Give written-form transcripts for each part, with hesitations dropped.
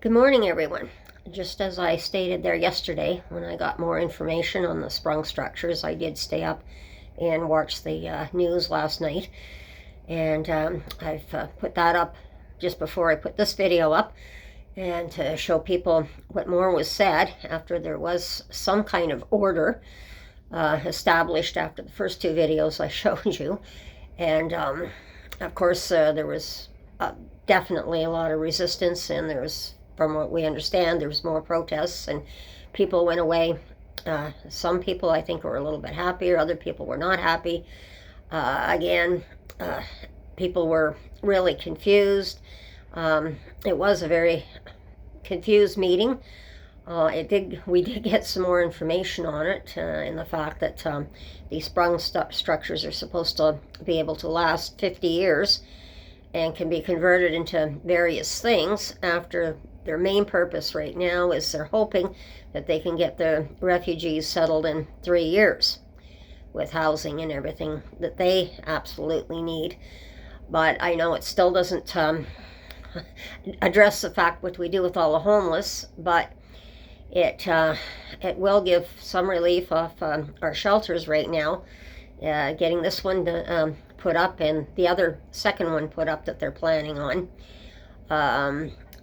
Good morning, everyone. Just as I stated there yesterday, when I got more information on the sprung structures, I did stay up and watch the news last night. And I've put that up just before I put this video up, and to show people what more was said after there was some kind of order established after the first two videos I showed you. And of course, there was definitely a lot of resistance, and there's, from what we understand, there's more protests, and people went away. Some people, I think, were a little bit happier. Other people were not happy. Again, people were really confused. It was a very confused meeting. We did get some more information on it, in the fact that these sprung structures are supposed to be able to last 50 years and can be converted into various things. After their main purpose right now is they're hoping that they can get the refugees settled in 3 years with housing and everything that they absolutely need. But I know it still doesn't address the fact what we do with all the homeless, but it will give some relief off our shelters right now. Getting this one put up and the other second one put up that they're planning on.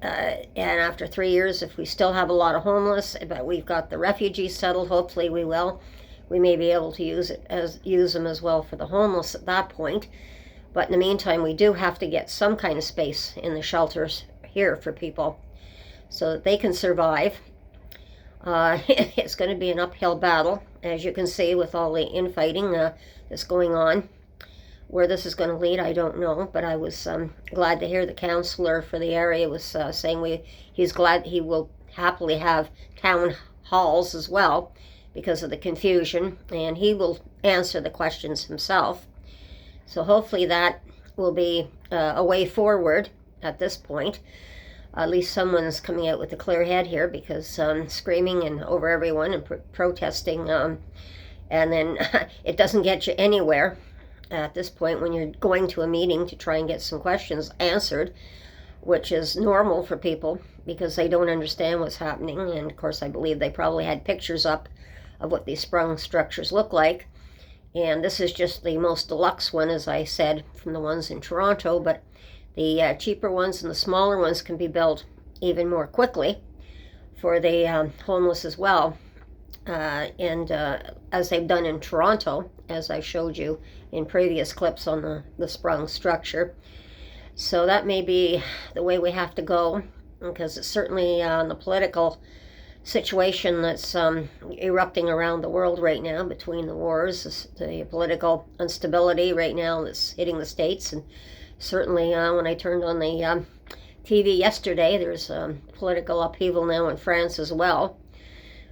And after 3 years, if we still have a lot of homeless, but we've got the refugees settled, hopefully we will, we may be able to use them as well for the homeless at that point. But in the meantime, we do have to get some kind of space in the shelters here for people so that they can survive. It's going to be an uphill battle, as you can see, with all the infighting that's going on. Where this is going to lead, I don't know, but I was glad to hear the councillor for the area was saying he's glad he will happily have town halls as well because of the confusion, and he will answer the questions himself. So hopefully that will be a way forward at this point. At least someone's coming out with a clear head here, because screaming and over everyone and protesting, and then it doesn't get you anywhere at this point when you're going to a meeting to try and get some questions answered, which is normal for people because they don't understand what's happening. And of course, I believe they probably had pictures up of what these sprung structures look like. And this is just the most deluxe one, as I said, from the ones in Toronto, but the cheaper ones and the smaller ones can be built even more quickly for the homeless as well. And as they've done in Toronto, as I showed you in previous clips on the sprung structure. So that may be the way we have to go, because it's certainly on the political situation that's erupting around the world right now between the wars, the political instability right now that's hitting the States. And certainly when I turned on the TV yesterday, there's political upheaval now in France as well,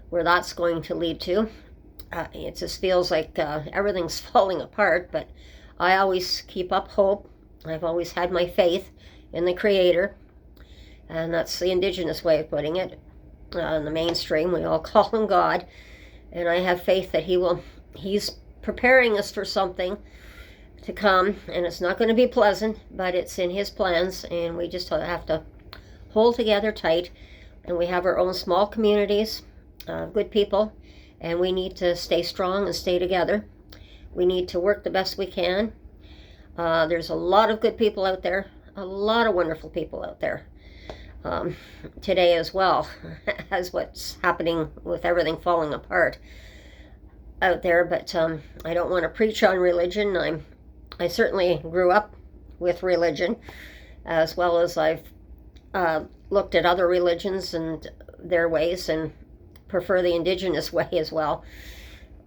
where that's going to lead to. It just feels like everything's falling apart, but I always keep up hope. I've always had my faith in the Creator, and that's the Indigenous way of putting it. In the mainstream, we all call him God, and I have faith that he's preparing us for something to come, and it's not going to be pleasant, but it's in his plans, and we just have to hold together tight. And we have our own small communities of good people, and we need to stay strong and stay together. We need to work the best we can. There's a lot of good people out there, a lot of wonderful people out there today as well as what's happening with everything falling apart out there. But I don't want to preach on religion. I certainly grew up with religion, as well as I've looked at other religions and their ways, and prefer the Indigenous way as well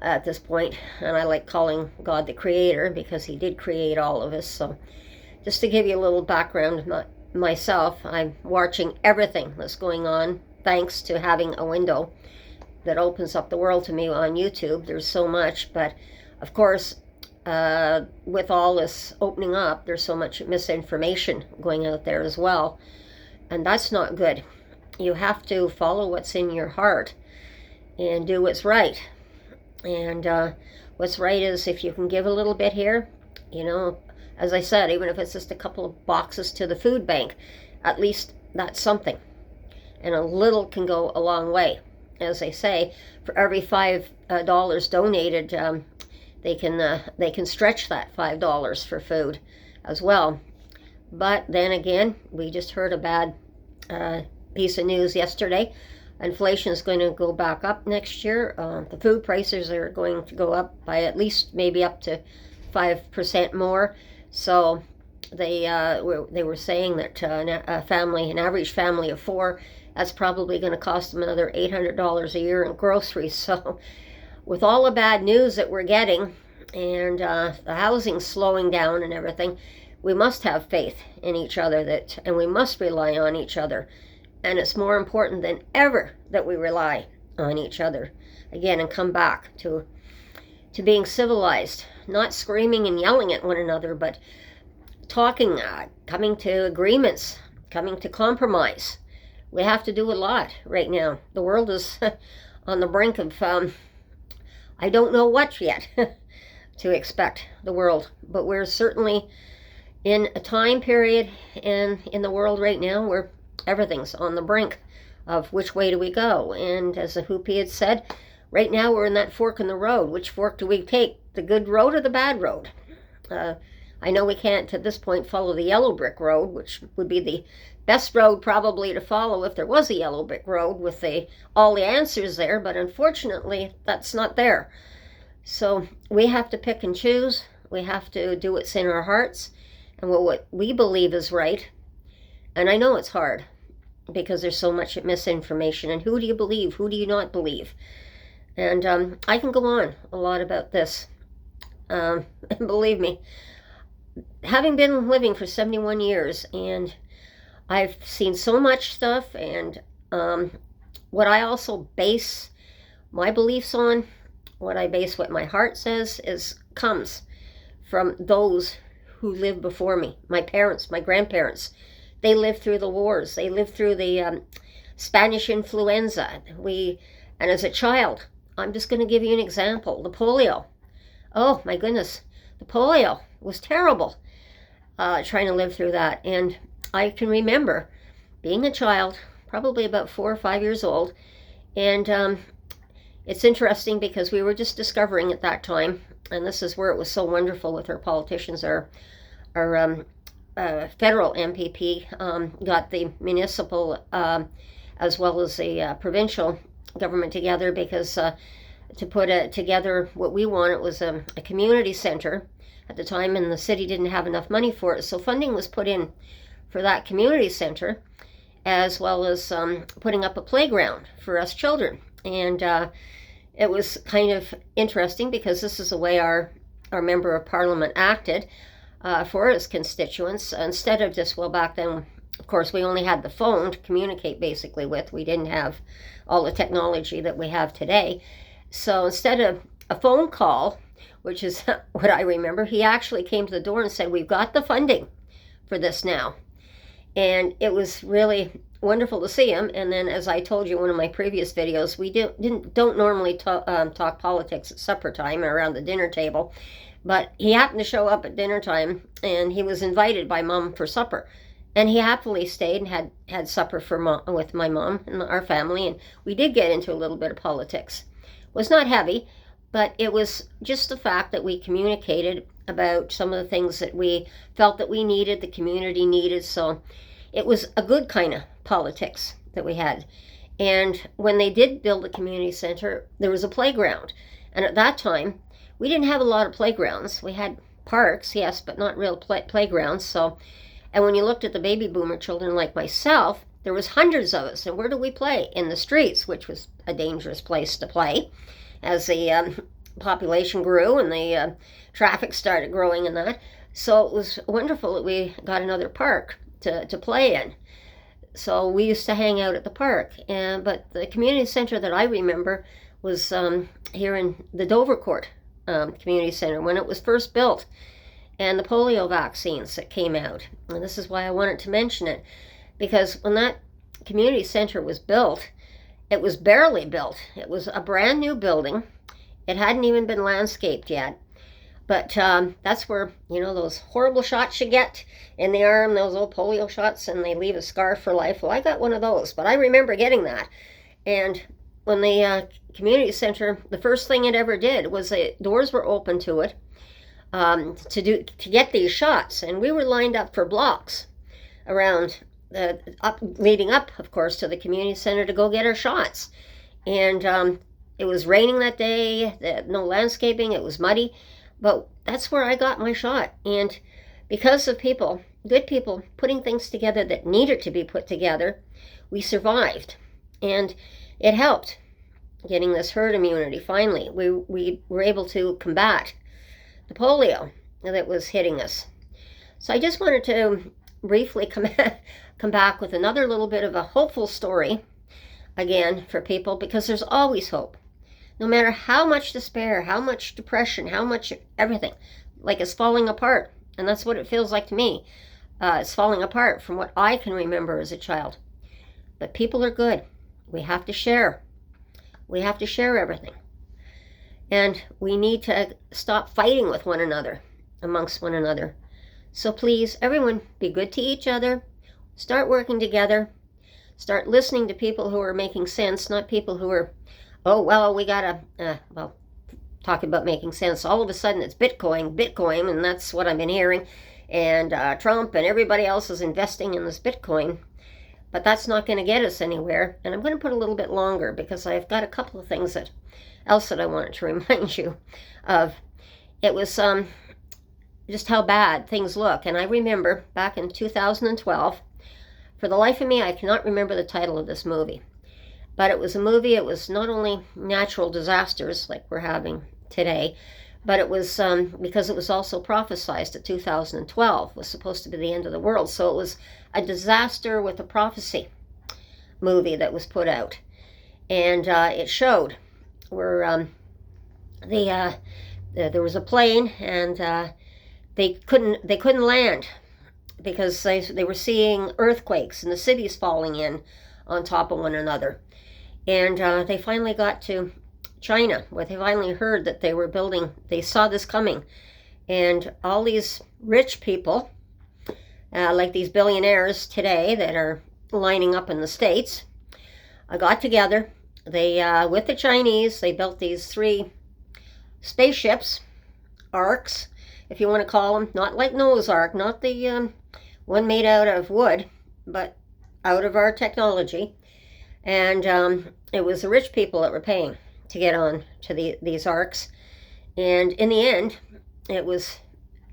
at this point. And I like calling God the Creator because he did create all of us. So just to give you a little background, myself, I'm watching everything that's going on thanks to having a window that opens up the world to me on YouTube. There's so much, but of course, with all this opening up, there's so much misinformation going out there as well, and that's not good. You have to follow what's in your heart and do what's right. And what's right is, if you can give a little bit here, as I said, even if it's just a couple of boxes to the food bank, at least that's something. and a little can go a long way. As they say, for every $5 donated, they can stretch that $5 for food as well. But then again, we just heard a bad piece of news yesterday. Inflation is going to go back up next year. The food prices are going to go up by at least maybe up to 5% more. So they were saying that an average family of 4, that's probably going to cost them another $800 a year in groceries. So with all the bad news that we're getting, and the housing slowing down and everything, we must have faith in each other, and we must rely on each other. And it's more important than ever that we rely on each other again and come back to being civilized, not screaming and yelling at one another, but talking, coming to agreements, coming to compromise. We have to do a lot right now. The world is on the brink of, I don't know what yet to expect the world, but we're certainly in a time period in the world right now where everything's on the brink of which way do we go. And as the Hoopy had said, right now we're in that fork in the road. Which fork do we take? The good road or the bad road? I know we can't at this point follow the yellow brick road, which would be the best road probably to follow if there was a yellow brick road with all the answers there, but unfortunately that's not there. So we have to pick and choose. We have to do what's in our hearts and what we believe is right. And I know it's hard because there's so much misinformation. And who do you believe? Who do you not believe? And I can go on a lot about this. And believe me, having been living for 71 years, and I've seen so much stuff, and what I also base my beliefs on, what I base what my heart says, comes from those who lived before me. My parents, my grandparents, they lived through the wars. They lived through the Spanish influenza. And as a child, I'm just going to give you an example. The polio. Oh my goodness, the polio was terrible. Trying to live through that. And I can remember being a child, probably about 4 or 5 years old. And it's interesting because we were just discovering at that time, and this is where it was so wonderful with our politicians, our federal MPP got the municipal as well as the provincial government together, because to put together what we wanted was a community center at the time, and the city didn't have enough money for it. So funding was put in for that community center, as well as putting up a playground for us children. And it was kind of interesting because this is the way our member of parliament acted for his constituents. Instead of just, well, back then, of course, we only had the phone to communicate basically with. We didn't have all the technology that we have today. So instead of a phone call, which is what I remember, he actually came to the door and said, we've got the funding for this now. And it was really wonderful to see him. And then, as I told you in one of my previous videos, we don't normally talk politics at supper time or around the dinner table. But he happened to show up at dinner time, and he was invited by Mom for supper. And he happily stayed and had supper with my mom and our family. And we did get into a little bit of politics. It was not heavy, but it was just the fact that we communicated about some of the things that we felt that we needed, the community needed. So it was a good kind of politics that we had. And when they did build the community center, there was a playground. And at that time, we didn't have a lot of playgrounds. We had parks, yes, but not real playgrounds. So, and when you looked at the baby boomer children like myself, there was hundreds of us. And where do we play? In the streets, which was a dangerous place to play as the population grew and the traffic started growing and that. So it was wonderful that we got another park to play in. So we used to hang out at the park. But the community center that I remember was here in the Dovercourt Community Center when it was first built, and the polio vaccines that came out. And this is why I wanted to mention it, because when that community center was built, it was barely built. It was a brand new building. It hadn't even been landscaped yet. But that's where, those horrible shots you get in the arm, those old polio shots, and they leave a scar for life. Well, I got one of those, but I remember getting that. And when the community center, the first thing it ever did was the doors were open to it to get these shots, and we were lined up for blocks around leading up, of course, to the community center to go get our shots. And it was raining that day, no landscaping, it was muddy, but that's where I got my shot. And because of people, good people, putting things together that needed to be put together, we survived. And it helped getting this herd immunity. Finally, we were able to combat the polio that was hitting us. So I just wanted to briefly come back with another little bit of a hopeful story again for people, because there's always hope. No matter how much despair, how much depression, how much everything, like it's falling apart. And that's what it feels like to me. It's falling apart from what I can remember as a child. But people are good. We have to share. We have to share everything. And we need to stop fighting with one another, amongst one another. So please, everyone, be good to each other. Start working together. Start listening to people who are making sense, not people who are, oh, well, we gotta, talk about making sense. All of a sudden it's Bitcoin, and that's what I've been hearing. And Trump and everybody else is investing in this Bitcoin. But that's not going to get us anywhere. And I'm going to put a little bit longer because I've got a couple of things else that I wanted to remind you of. It was just how bad things look. And I remember back in 2012, for the life of me, I cannot remember the title of this movie. But it was a movie, it was not only natural disasters like we're having today, but it was because it was also prophesized that 2012 was supposed to be the end of the world. So it was a disaster with a prophecy movie that was put out. And it showed where there was a plane, and they couldn't land because they were seeing earthquakes and the cities falling in on top of one another. And they finally got to China, where they finally heard that they saw this coming. And all these rich people, like these billionaires today that are lining up in the States, got together. They, with the Chinese, they built these 3 spaceships, arcs, if you want to call them, not like Noah's Ark, not the one made out of wood, but out of our technology. And it was the rich people that were paying to get on to these arcs. And in the end, it was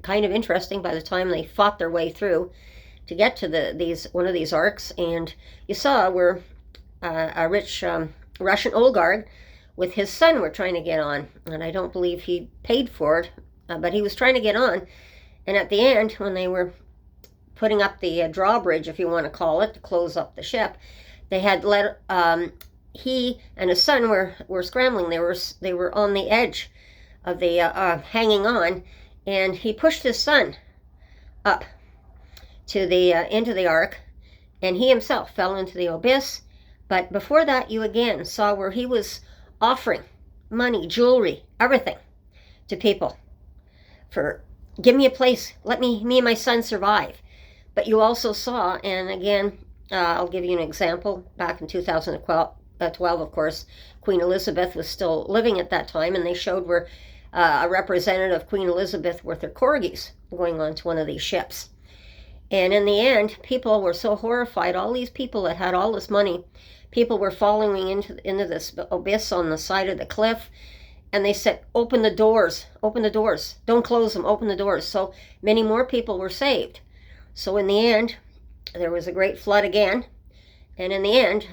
kind of interesting by the time they fought their way through to get to one of these arcs. And you saw where a rich Russian oligarch with his son were trying to get on. And I don't believe he paid for it, but he was trying to get on. And at the end, when they were putting up the drawbridge, if you want to call it, to close up the ship, they had let he and his son were scrambling. They were on the edge of the hanging on, and he pushed his son up to the into the ark, and he himself fell into the abyss. But before that, you again saw where he was offering money, jewelry, everything to people for, give me a place, let me and my son survive. But you also saw, and again, I'll give you an example. Back in 2012, of course, Queen Elizabeth was still living at that time, and they showed where a representative of Queen Elizabeth with her corgis going onto one of these ships. And in the end, people were so horrified. All these people that had all this money, people were falling into this abyss on the side of the cliff. And they said, open the doors, don't close them, open the doors. So many more people were saved. So in the end, there was a great flood again. And in the end,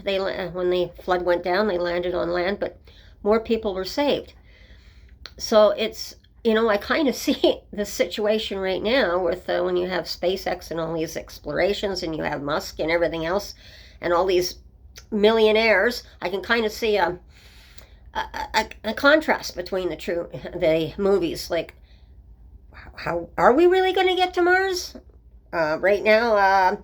when the flood went down, they landed on land, but more people were saved. So it's, I kind of see this situation right now with when you have SpaceX and all these explorations, and you have Musk and everything else, and all these millionaires. I can kind of see a contrast between the movies. Like, how are we really going to get to Mars? Right now,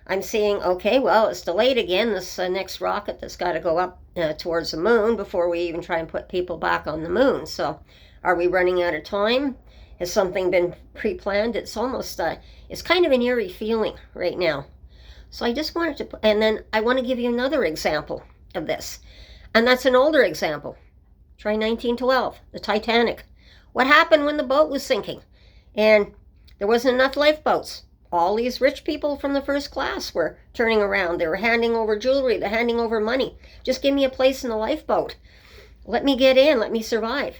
I'm seeing, okay, well, it's delayed again, this next rocket that's got to go up towards the moon before we even try and put people back on the moon. So are we running out of time? Has something been pre-planned? It's almost, it's kind of an eerie feeling right now. So I just wanted to, and then I want to give you another example of this. And that's an older example. Try 1912, the Titanic. What happened when the boat was sinking? And there wasn't enough lifeboats. All these rich people from the first class were turning around. They were handing over jewelry. They're handing over money. Just give me a place in the lifeboat. Let me get in. Let me survive.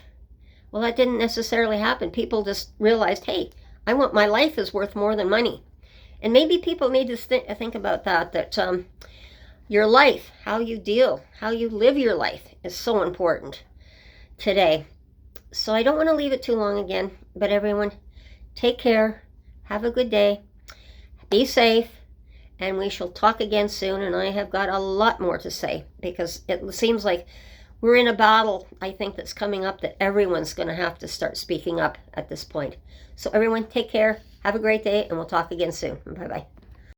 Well, that didn't necessarily happen. People just realized, hey, my life is worth more than money. And maybe people need to think about that your life, how you live your life is so important today. So I don't want to leave it too long again, but everyone, take care. Have a good day. Be safe. And we shall talk again soon. And I have got a lot more to say because it seems like we're in a battle, I think, that's coming up that everyone's going to have to start speaking up at this point. So everyone, take care. Have a great day, and we'll talk again soon. Bye-bye.